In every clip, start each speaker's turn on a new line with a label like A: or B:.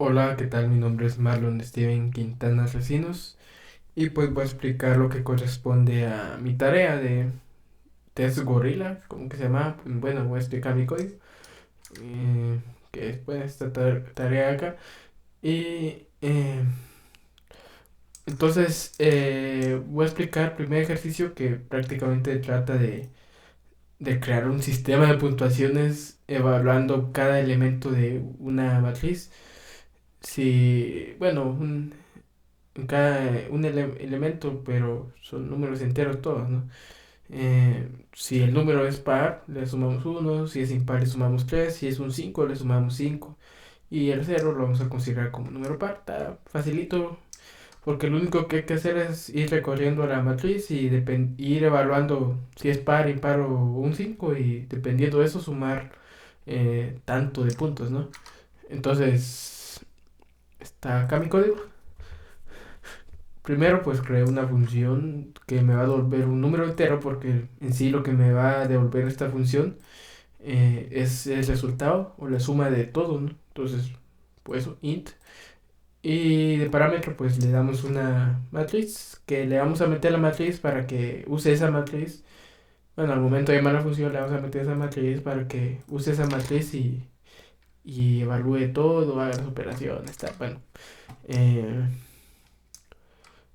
A: Hola, ¿qué tal? Mi nombre es Marlon Steven Quintana Recinos y pues voy a explicar lo que corresponde a mi tarea de test gorila, como que se llama. Pues, bueno, voy a explicar mi código, que es pues, esta tarea acá. Y entonces voy a explicar el primer ejercicio que prácticamente trata de crear un sistema de puntuaciones evaluando cada elemento de una matriz. Si, bueno, un elemento, pero son números enteros todos, ¿no? Si el número es par, le sumamos uno, si es impar, le sumamos 3, si es un 5 le sumamos 5 y el cero lo vamos a considerar como número par. Está facilito, porque lo único que hay que hacer es ir recorriendo la matriz y ir evaluando si es par, impar o un 5 y dependiendo de eso sumar tanto de puntos, ¿no? Entonces, está acá mi código. Primero, pues creé una función que me va a devolver un número entero porque en sí lo que me va a devolver esta función es el resultado o la suma de todo, ¿no? Entonces, pues int. Y de parámetro, pues le damos una matriz que le vamos a meter la matriz para que use esa matriz. Bueno, al momento de llamar la función le vamos a meter esa matriz para que use esa matriz y evalúe todo, haga las operaciones, está bueno. Eh,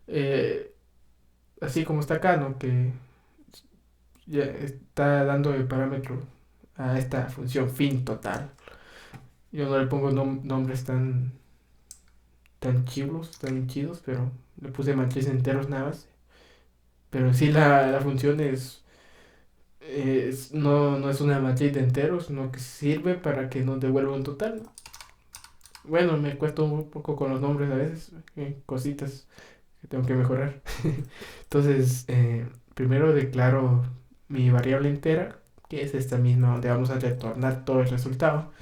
A: eh, Así como está acá, ¿no? Que ya está dando el parámetro a esta función fin total. Yo no le pongo nombres tan chivos, tan chidos, pero le puse matriz enteros nada más. Pero sí la función no es una matriz de enteros, sino que sirve para que nos devuelva un total. Bueno, me cuesta un poco con los nombres a veces, cositas que tengo que mejorar. Entonces, primero declaro mi variable entera, que es esta misma donde vamos a retornar todo el resultado.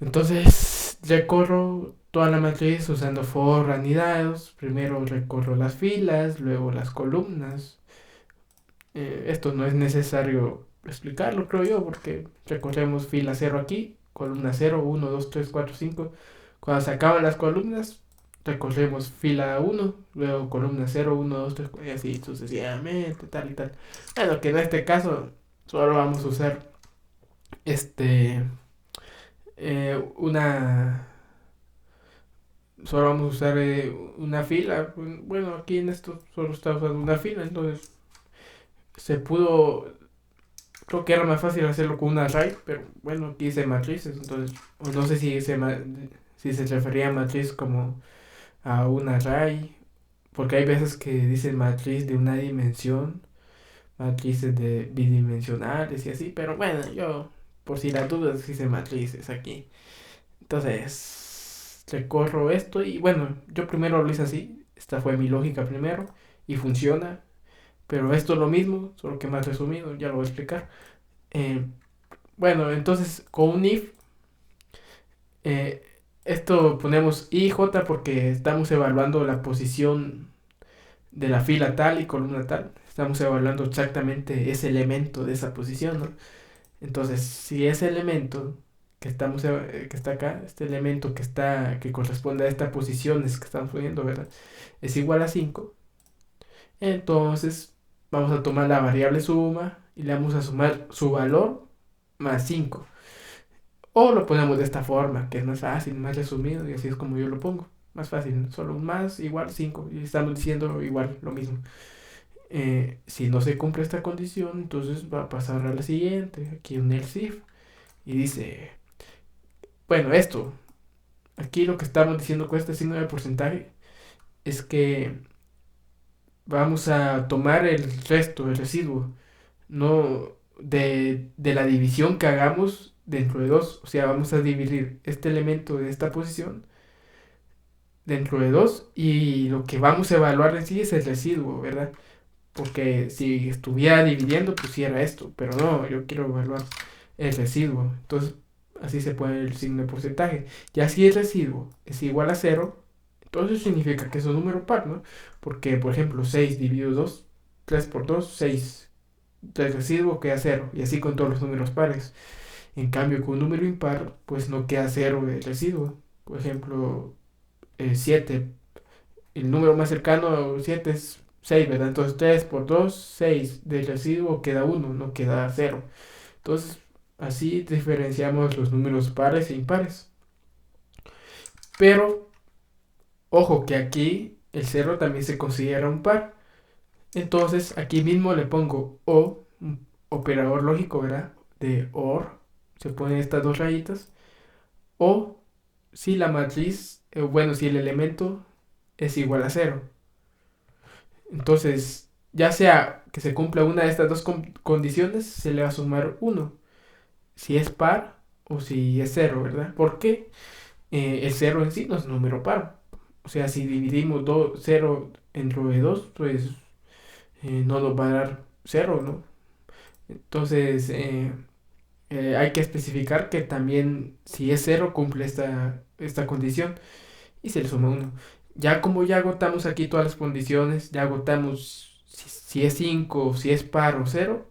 A: Entonces, recorro toda la matriz usando for anidados. Primero recorro las filas, luego las columnas. Esto no es necesario explicarlo, creo yo, porque recorremos fila cero aquí, columna cero, uno, 2, 3, 4, 5. Cuando se acaban las columnas, recorremos fila uno, luego columna cero, uno, 2, 3, y así sucesivamente, tal y tal. Bueno, que en este caso solo vamos a usar este una solo vamos a usar una fila. Bueno, aquí en esto solo está usando una fila, entonces se pudo, creo que era más fácil hacerlo con un array, pero bueno, aquí hice matrices, entonces, o no sé si se refería a matriz como a un array, porque hay veces que dicen matriz de una dimensión, matrices de bidimensionales y así, pero bueno, yo por si las dudas hice matrices aquí. Entonces, recorro esto y bueno, yo primero lo hice así. Esta fue mi lógica primero y funciona. Pero esto es lo mismo, solo que más resumido, ya lo voy a explicar. Eh, bueno, entonces con un if, eh, esto ponemos ij porque estamos evaluando la posición de la fila tal y columna tal. Estamos evaluando exactamente ese elemento de esa posición, ¿no? Entonces, si ese elemento que está acá, este elemento que corresponde a esta posición es que estamos poniendo, ¿verdad? Es igual a 5. Entonces, vamos a tomar la variable suma y le vamos a sumar su valor más 5. O lo ponemos de esta forma, que es más fácil, más resumido, y así es como yo lo pongo. Más fácil, solo un más igual 5. Y estamos diciendo igual lo mismo. Si no se cumple esta condición, entonces va a pasar a la siguiente. Aquí un else if. Y dice, bueno, esto, aquí lo que estamos diciendo con este signo de porcentaje es que vamos a tomar el resto, el residuo, no de la división que hagamos dentro de dos. O sea, vamos a dividir este elemento de esta posición dentro de dos y lo que vamos a evaluar en sí es el residuo, ¿verdad? Porque si estuviera dividiendo, pusiera esto, pero no, yo quiero evaluar el residuo. Entonces, así se pone el signo de porcentaje. Ya si el residuo es igual a cero, entonces significa que es un número par, ¿no? Porque, por ejemplo, 6 dividido 2, 3 por 2, 6. El residuo queda cero, y así con todos los números pares. En cambio, con un número impar, pues no queda cero el residuo. Por ejemplo, 7. El número más cercano a 7 es 6, ¿verdad? Entonces 3 por 2 6. Del residuo queda uno, no queda cero. Entonces, así diferenciamos los números pares e impares. Pero, ojo que aquí el cero también se considera un par. Entonces, aquí mismo le pongo o, un operador lógico, ¿verdad? De OR. Se ponen estas dos rayitas. O si la matriz, bueno, si el elemento es igual a cero. Entonces, ya sea que se cumpla una de estas dos condiciones, se le va a sumar uno. Si es par o si es cero, ¿verdad? Porque el cero en sí no es un número par. O sea, si dividimos 0 entre 2, pues no nos va a dar cero, ¿no? Entonces, hay que especificar que también si es cero cumple esta condición y se le suma uno. Ya como ya agotamos aquí todas las condiciones, ya agotamos si es 5, si es par o cero,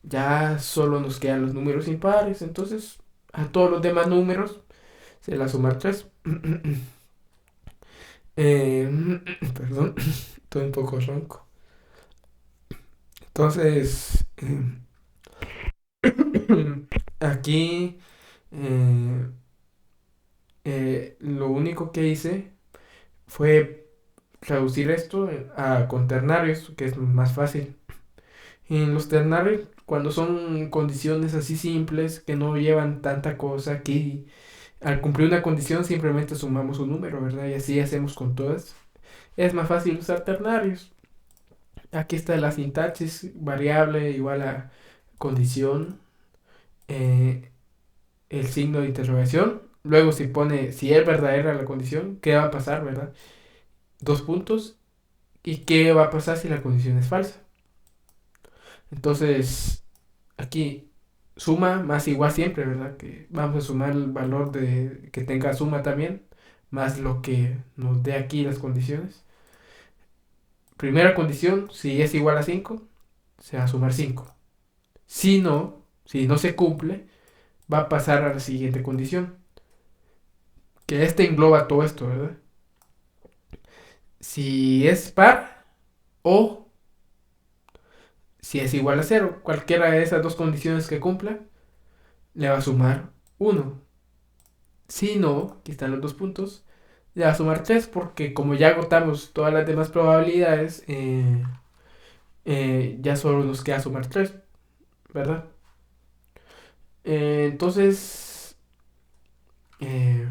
A: ya solo nos quedan los números impares. Entonces, a todos los demás números se le va a sumar 3. Eh, perdón, estoy un poco ronco. Entonces, aquí eh, lo único que hice fue traducir esto a con ternarios, que es más fácil. En los ternarios, cuando son condiciones así simples, que no llevan tanta cosa, aquí al cumplir una condición simplemente sumamos un número, ¿verdad? Y así hacemos con todas. Es más fácil usar ternarios. Aquí está la sintaxis, variable igual a condición, eh, el signo de interrogación. Luego si pone, si es verdadera la condición, ¿qué va a pasar, verdad? Dos puntos. ¿Y qué va a pasar si la condición es falsa? Entonces, aquí suma más igual siempre, ¿verdad? Que vamos a sumar el valor de que tenga suma también, más lo que nos dé aquí las condiciones. Primera condición, si es igual a 5 se va a sumar 5. Si no se cumple, va a pasar a la siguiente condición, que este engloba todo esto, ¿verdad? Si es par o si es igual a cero, cualquiera de esas dos condiciones que cumpla, le va a sumar uno. Si no, aquí están los dos puntos, le va a sumar 3 porque como ya agotamos todas las demás probabilidades, ya solo nos queda sumar 3, ¿verdad? Entonces, eh,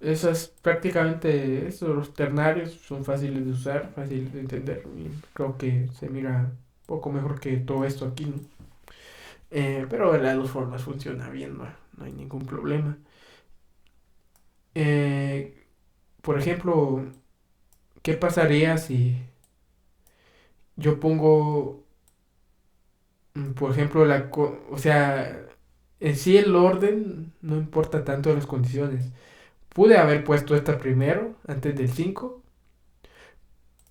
A: eso es prácticamente eso. Los ternarios son fáciles de usar, fáciles de entender. Y creo que se mira un poco mejor que todo esto aquí, ¿no? Pero de las dos formas funciona bien, no hay ningún problema. Eh, por ejemplo, ¿qué pasaría si yo pongo, por ejemplo, o sea, en sí el orden no importa tanto de las condiciones. Pude haber puesto esta primero, antes del 5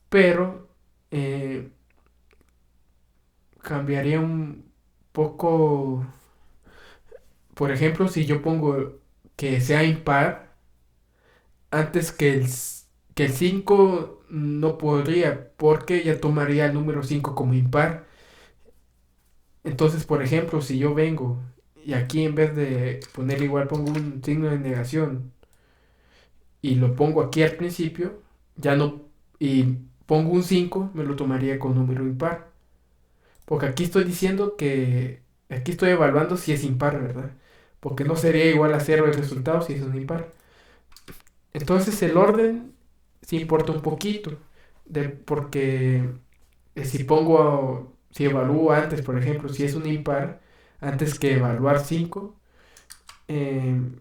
A: pero eh, cambiaría un poco, por ejemplo, si yo pongo que sea impar, antes que el 5 no podría, porque ya tomaría el número 5 como impar. Entonces, por ejemplo, si yo vengo y aquí en vez de poner igual pongo un signo de negación y lo pongo aquí al principio, ya no, y pongo un 5 me lo tomaría con número impar. Porque aquí estoy diciendo que, aquí estoy evaluando si es impar, ¿verdad? Porque no sería igual a cero el resultado si es un impar. Entonces el orden sí importa un poquito, porque si evalúo antes, por ejemplo, si es un impar, antes que evaluar 5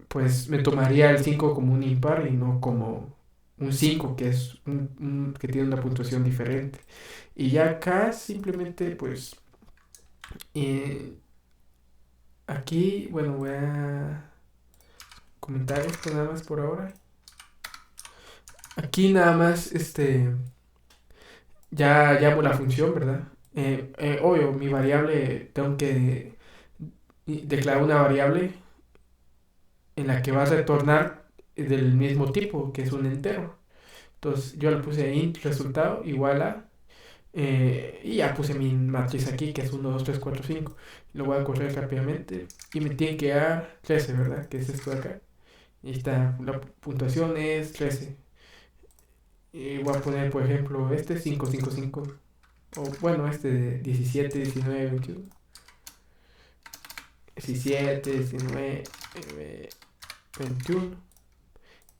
A: pues me tomaría el 5 como un impar y no como un 5 que es que tiene una puntuación diferente. Y ya acá simplemente, pues, eh, aquí, bueno, voy a comentar esto nada más por ahora. Aquí nada más, ya llamo la función, ¿verdad? Obvio, mi variable, tengo que declarar una variable en la que va a retornar del mismo tipo, que es un entero. Entonces yo le puse int resultado igual a, y ya puse mi matriz aquí, que es 1, 2, 3, 4, 5. Lo voy a correr rápidamente y me tiene que dar 13, ¿verdad? Que es esto de acá. Y está, la puntuación es 13. Y voy a poner, por ejemplo, este 5, 5, 5. O bueno, este de 17, 19, 21. 17, 19, 21.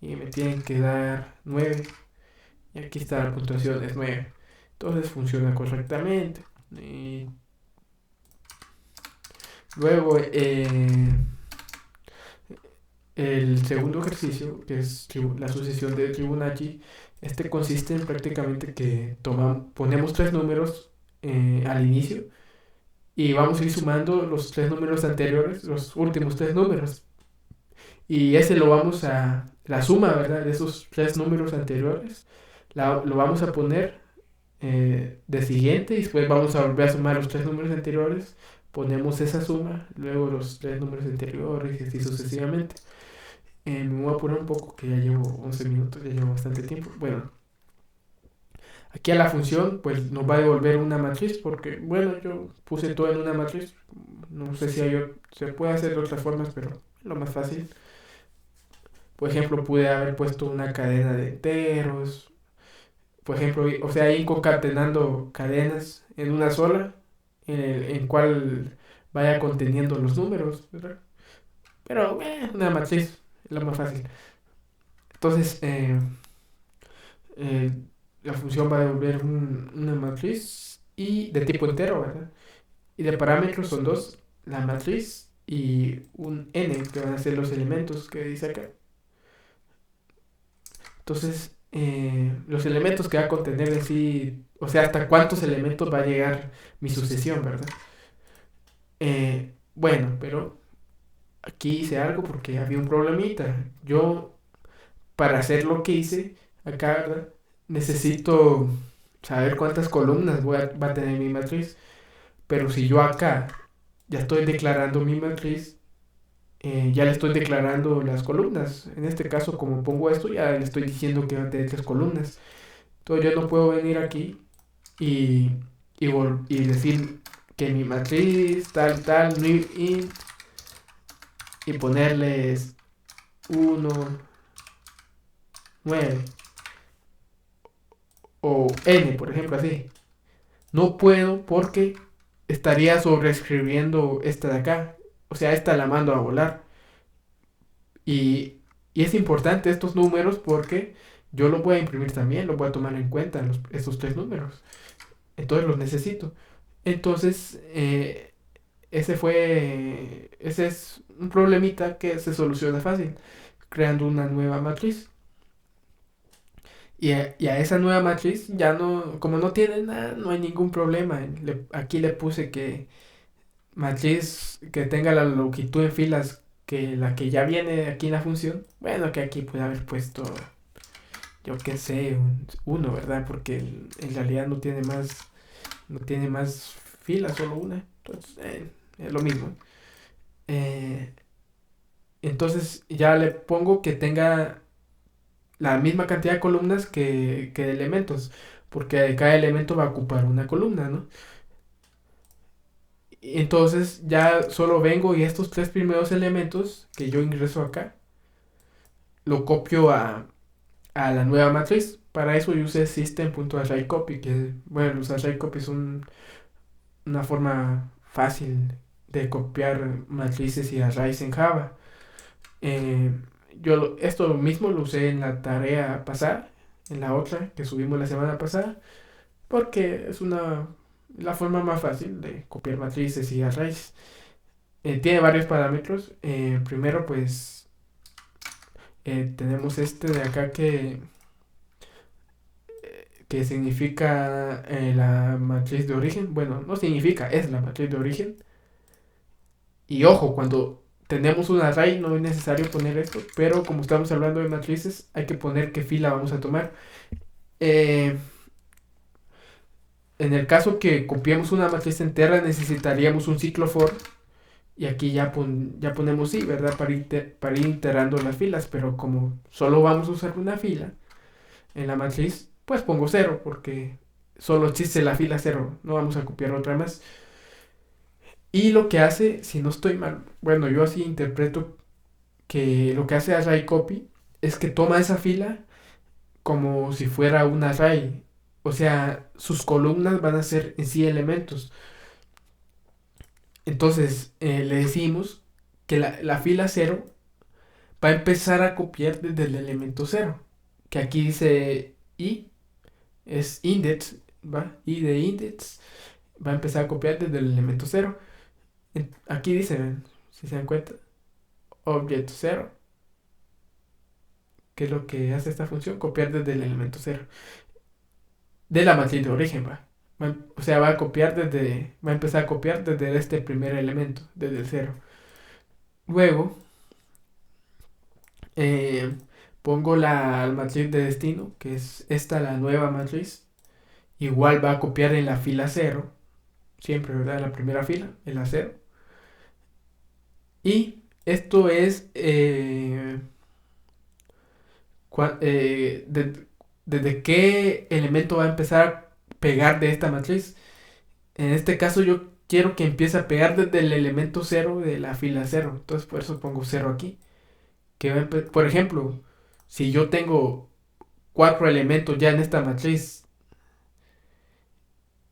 A: Y me tienen que dar 9. Y aquí está la puntuación, es 9. Entonces funciona correctamente. Y luego, el segundo ejercicio, que es la sucesión de Fibonacci, este consiste en prácticamente que ponemos tres números al inicio y vamos a ir sumando los tres números anteriores, los últimos tres números. Y ese lo vamos a, la suma, ¿verdad? De esos tres números anteriores, lo vamos a poner de siguiente y después vamos a volver a sumar los tres números anteriores, ponemos esa suma, luego los tres números anteriores y así sucesivamente. Me voy a apurar un poco que ya llevo 11 minutos, ya llevo bastante tiempo. Bueno, aquí a la función pues nos va a devolver una matriz porque, bueno, yo puse todo en una matriz. No sé si se puede hacer de otras formas, pero es lo más fácil. Por ejemplo, pude haber puesto una cadena de enteros. Por ejemplo, o sea, ir concatenando cadenas en una sola, en cual vaya conteniendo los números, ¿verdad? Pero una matriz es lo más fácil. Entonces, eh, la función va a devolver una matriz y de tipo entero, ¿verdad? Y de parámetros son dos, la matriz y un n, que van a ser los elementos que dice acá. Entonces, los elementos que va a contener en sí, o sea, hasta cuántos elementos va a llegar mi sucesión, ¿verdad? Bueno, pero aquí hice algo porque había un problemita. Yo, para hacer lo que hice acá, ¿verdad? Necesito saber cuántas columnas va a tener mi matriz. Pero si yo acá ya estoy declarando mi matriz, ya le estoy declarando las columnas. En este caso, como pongo esto, ya le estoy diciendo que va a tener tres columnas. Entonces yo no puedo venir aquí y, y decir que mi matriz tal, tal, new int, y ponerles 1, 9 o n, por ejemplo, así. No puedo porque estaría sobreescribiendo esta de acá. O sea, esta la mando a volar. Y, y es importante estos números porque yo lo voy a imprimir también, lo voy a tomar en cuenta, estos tres números. Entonces los necesito. Entonces, ese es un problemita que se soluciona fácil, creando una nueva matriz. Y a esa nueva matriz ya no, como no tiene nada, no hay ningún problema. Aquí le puse que matriz que tenga la longitud en filas que la que ya viene aquí en la función. Bueno, que aquí puede haber puesto, yo qué sé, uno, ¿verdad? Porque en realidad no tiene más filas, solo una. Entonces, es lo mismo. Eh, entonces ya le pongo que tenga la misma cantidad de columnas que de elementos, porque cada elemento va a ocupar una columna, ¿no? Entonces ya solo vengo y estos tres primeros elementos que yo ingreso acá, lo copio a la nueva matriz. Para eso yo usé system.arrayCopy, que bueno, los arrayCopy es una forma fácil de copiar matrices y arrays en Java. Eh, esto mismo lo usé en la tarea pasada, en la otra que subimos la semana pasada, porque es la forma más fácil de copiar matrices y arrays. Tiene varios parámetros. Primero, pues, tenemos este de acá que significa la matriz de origen. Bueno, no significa, es la matriz de origen. Y ojo, cuando tenemos un array no es necesario poner esto, pero como estamos hablando de matrices, hay que poner qué fila vamos a tomar. Eh, en el caso que copiemos una matriz entera, necesitaríamos un ciclo for Y aquí ya ponemos sí, ¿verdad? Para ir integrando las filas, pero como solo vamos a usar una fila en la matriz, pues pongo cero, porque solo existe la fila cero, no vamos a copiar otra más. Y lo que hace, si no estoy mal, bueno, yo así interpreto que lo que hace array copy es que toma esa fila como si fuera un array. O sea, sus columnas van a ser en sí elementos. Entonces, le decimos que la fila cero va a empezar a copiar desde el elemento cero. Que aquí dice i, es index, ¿va? I de index va a empezar a copiar desde el elemento cero. Aquí dice, ¿ven? Si se dan cuenta, object cero, que es lo que hace esta función, copiar desde el elemento cero. De la matriz de origen, va. O sea, va a empezar a copiar desde este primer elemento, desde el cero. Luego, eh, pongo la matriz de destino, que es esta la nueva matriz. Igual va a copiar en la fila cero, siempre, ¿verdad? En la primera fila, en la cero. Y esto es desde qué elemento va a empezar a pegar de esta matriz. En este caso yo quiero que empiece a pegar desde el elemento cero de la fila cero. Entonces por eso pongo cero aquí. Por ejemplo, si yo tengo cuatro elementos ya en esta matriz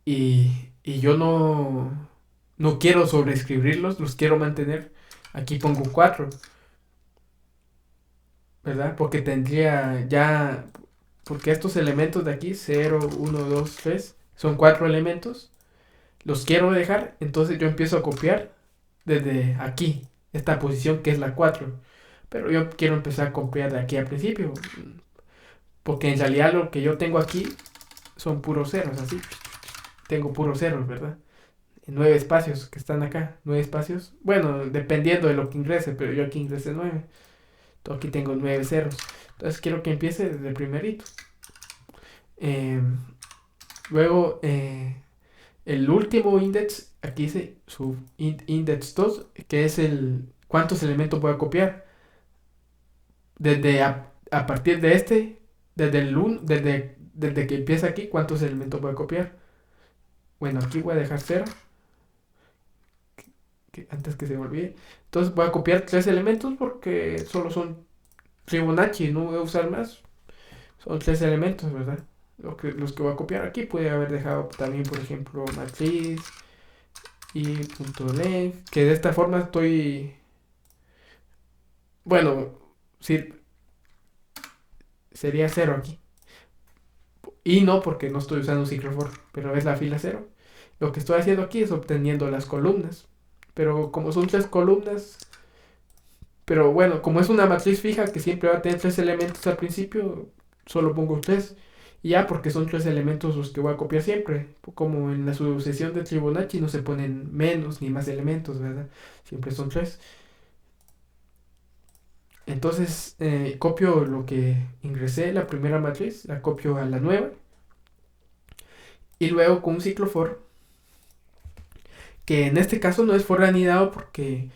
A: y yo no quiero sobreescribirlos, los quiero mantener, aquí pongo 4, ¿verdad? Porque tendría ya, porque estos elementos de aquí, cero, uno, 2, 3, son 4 elementos, los quiero dejar, entonces yo empiezo a copiar desde aquí, esta posición que es la 4. Pero yo quiero empezar a copiar de aquí al principio, porque en realidad lo que yo tengo aquí son puros ceros, así. Tengo puros ceros, ¿verdad? 9 espacios que están acá, 9 espacios. Bueno, dependiendo de lo que ingrese, pero yo aquí ingresé 9. Aquí tengo 9 ceros. Entonces quiero que empiece desde el primerito. Eh, Luego, el último index, aquí dice su index 2, que es el cuántos elementos voy a copiar. A partir de este, desde el 1, desde que empieza aquí, cuántos elementos voy a copiar. Bueno, aquí voy a dejar 0, antes que se me olvide. Entonces voy a copiar 3 elementos porque solo son Fibonacci, no voy a usar más. Son 3 elementos, ¿verdad? Los que voy a copiar aquí puede haber dejado también, por ejemplo, matriz y punto length, que de esta forma estoy, bueno, sí, sería 0 aquí. Y no porque no estoy usando un ciclo for, pero es la fila 0. Lo que estoy haciendo aquí es obteniendo las columnas. Pero como son 3 columnas, pero bueno, como es una matriz fija que siempre va a tener 3 elementos al principio, solo pongo 3. Y ya, porque son 3 elementos los que voy a copiar siempre. Como en la sucesión de Fibonacci no se ponen menos ni más elementos, ¿verdad? Siempre son 3. Entonces, copio lo que ingresé, la primera matriz, la copio a la nueva. Y luego con un ciclo for, que en este caso no es for anidado porque,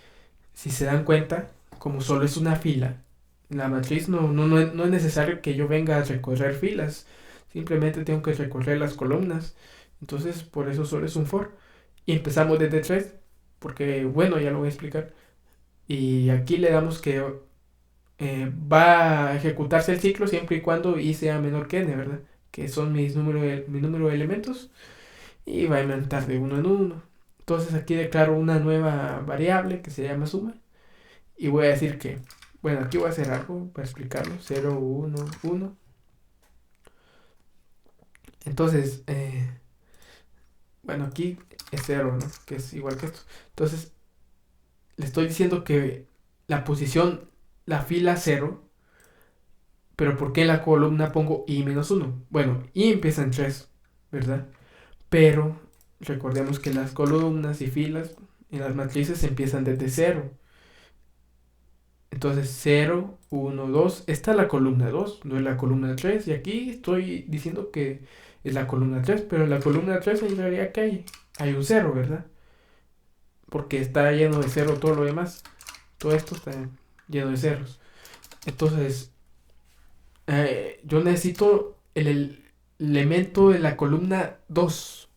A: si se dan cuenta, como solo es una fila, en la matriz no es necesario que yo venga a recorrer filas. Simplemente tengo que recorrer las columnas. Entonces, por eso solo es un for. Y empezamos desde 3, porque, bueno, ya lo voy a explicar. Y aquí le damos que va a ejecutarse el ciclo siempre y cuando i sea menor que n, ¿verdad? Que son mi número de elementos. Y va a aumentar de uno en uno. Entonces aquí declaro una nueva variable que se llama suma. Y voy a decir que, bueno, aquí voy a hacer algo para explicarlo. 0, 1, 1. Entonces, bueno, aquí es 0, ¿no? Que es igual que esto. Entonces, le estoy diciendo que la posición, la fila 0, pero ¿por qué en la columna pongo i menos 1? Bueno, i empieza en 3, ¿verdad? Pero recordemos que las columnas y filas en las matrices empiezan desde 0. Entonces 0, 1, 2. Esta es la columna 2, no es la columna 3. Y aquí estoy diciendo que es la columna 3, pero en la columna 3 en realidad que hay un 0, ¿verdad? porque está lleno de cero todo lo demás. Todo esto está lleno de ceros. Entonces, yo necesito el elemento de la columna 2.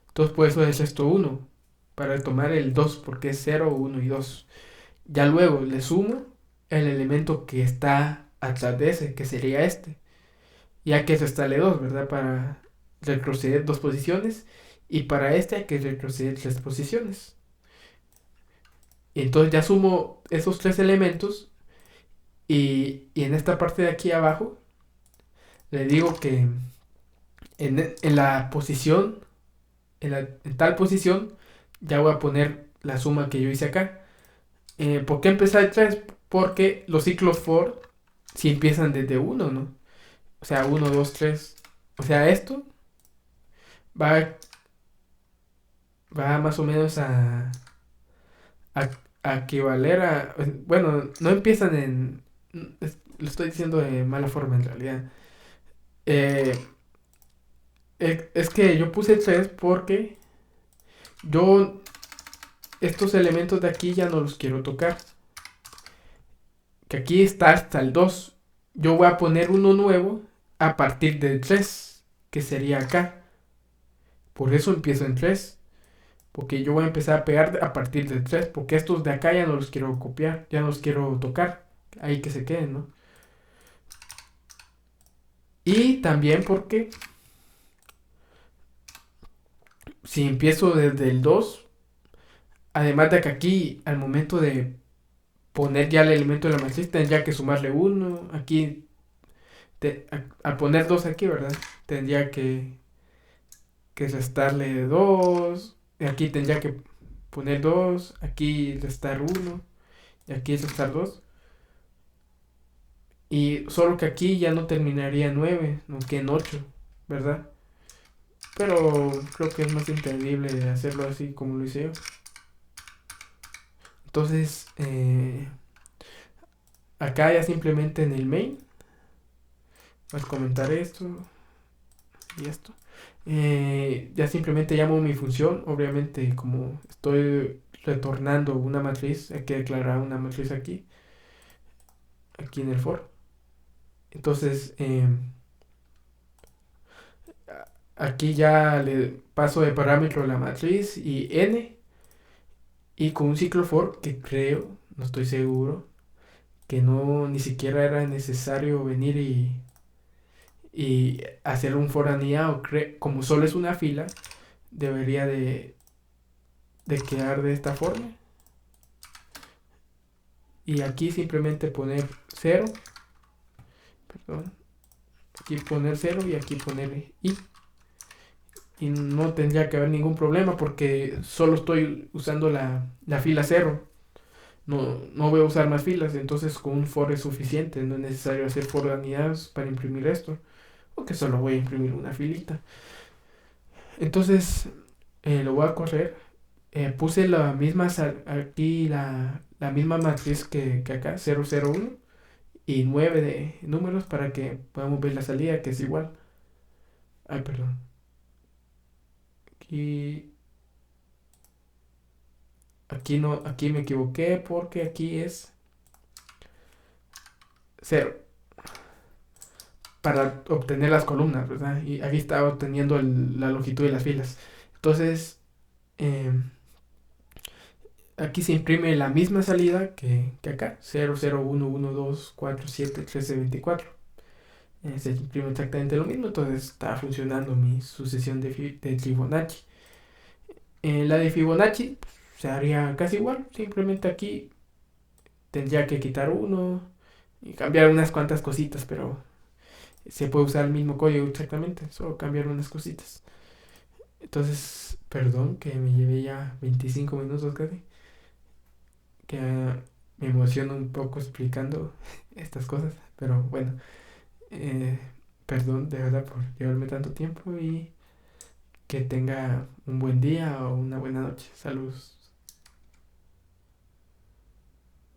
A: Entonces, por eso es esto 1. Para tomar el 2, porque es 0, 1 y 2. Ya luego le sumo el elemento que está atrás de ese, que sería este. Ya que restarle 2, ¿verdad? Para retroceder 2 posiciones. Y para este hay que retroceder 3 posiciones. Y entonces ya sumo esos 3 elementos. Y en esta parte de aquí abajo, le digo que en la posición, en tal posición, ya voy a poner la suma que yo hice acá. ¿Por qué empezar de 3? Porque los ciclos for si empiezan desde 1, ¿no? O sea, 1, 2, 3. O sea, esto va, va más o menos a, a equivaler a... Bueno, no empiezan en... Lo estoy diciendo de mala forma en realidad. Eh, es que yo puse 3 porque yo estos elementos de aquí ya no los quiero tocar. Que aquí está hasta el 2. Yo voy a poner uno nuevo a partir del 3, que sería acá. Por eso empiezo en 3. Porque yo voy a empezar a pegar a partir del 3. Porque estos de acá ya no los quiero copiar. Ya no los quiero tocar. Ahí que se queden, ¿no? Y también porque si empiezo desde el 2, además de que aquí al momento de poner ya el elemento de la matriz tendría que sumarle 1. Aquí, al poner 2 aquí, ¿verdad? Tendría que restarle 2. Y aquí tendría que poner 2. Aquí restar 1. Y aquí restar 2. Y solo que aquí ya no terminaría en 9, no que en 8, ¿verdad? Pero creo que es más entendible hacerlo así como lo hice yo. Entonces, acá ya simplemente en el main, vas a comentar esto y esto. Ya simplemente llamo mi función. Obviamente, como estoy retornando una matriz, hay que declarar una matriz aquí en el for. Entonces, aquí ya le paso de parámetro la matriz y n. Y con un ciclo for que creo, no estoy seguro, que no ni siquiera era necesario venir y hacer un for aniado. Como solo es una fila, debería de quedar de esta forma. Y aquí simplemente poner 0. Perdón. Aquí poner 0 y aquí poner i. Y no tendría que haber ningún problema porque solo estoy usando la fila 0. No voy a usar más filas, entonces con un for es suficiente. No es necesario hacer for anidados para imprimir esto. Porque solo voy a imprimir una filita. Entonces lo voy a correr. Puse la misma aquí la misma matriz que acá, 001 y 9 de números para que podamos ver la salida que es igual. Ay, perdón. Aquí, aquí no, aquí me equivoqué porque aquí es 0 para obtener las columnas, ¿verdad? Y aquí estaba obteniendo la longitud de las filas. Entonces, aquí se imprime la misma salida que acá, 0, 0, 1, 1, 2, 4, 7, 13, 24. Se imprime exactamente lo mismo, entonces está funcionando mi sucesión de Fibonacci. La de Fibonacci se haría casi igual, simplemente aquí tendría que quitar uno y cambiar unas cuantas cositas, pero se puede usar el mismo código exactamente, solo cambiar unas cositas. Entonces, perdón que me llevé ya 25 minutos casi, que me emociono un poco explicando estas cosas, pero bueno, eh, perdón de verdad por llevarme tanto tiempo y que tenga un buen día o una buena noche. Saludos.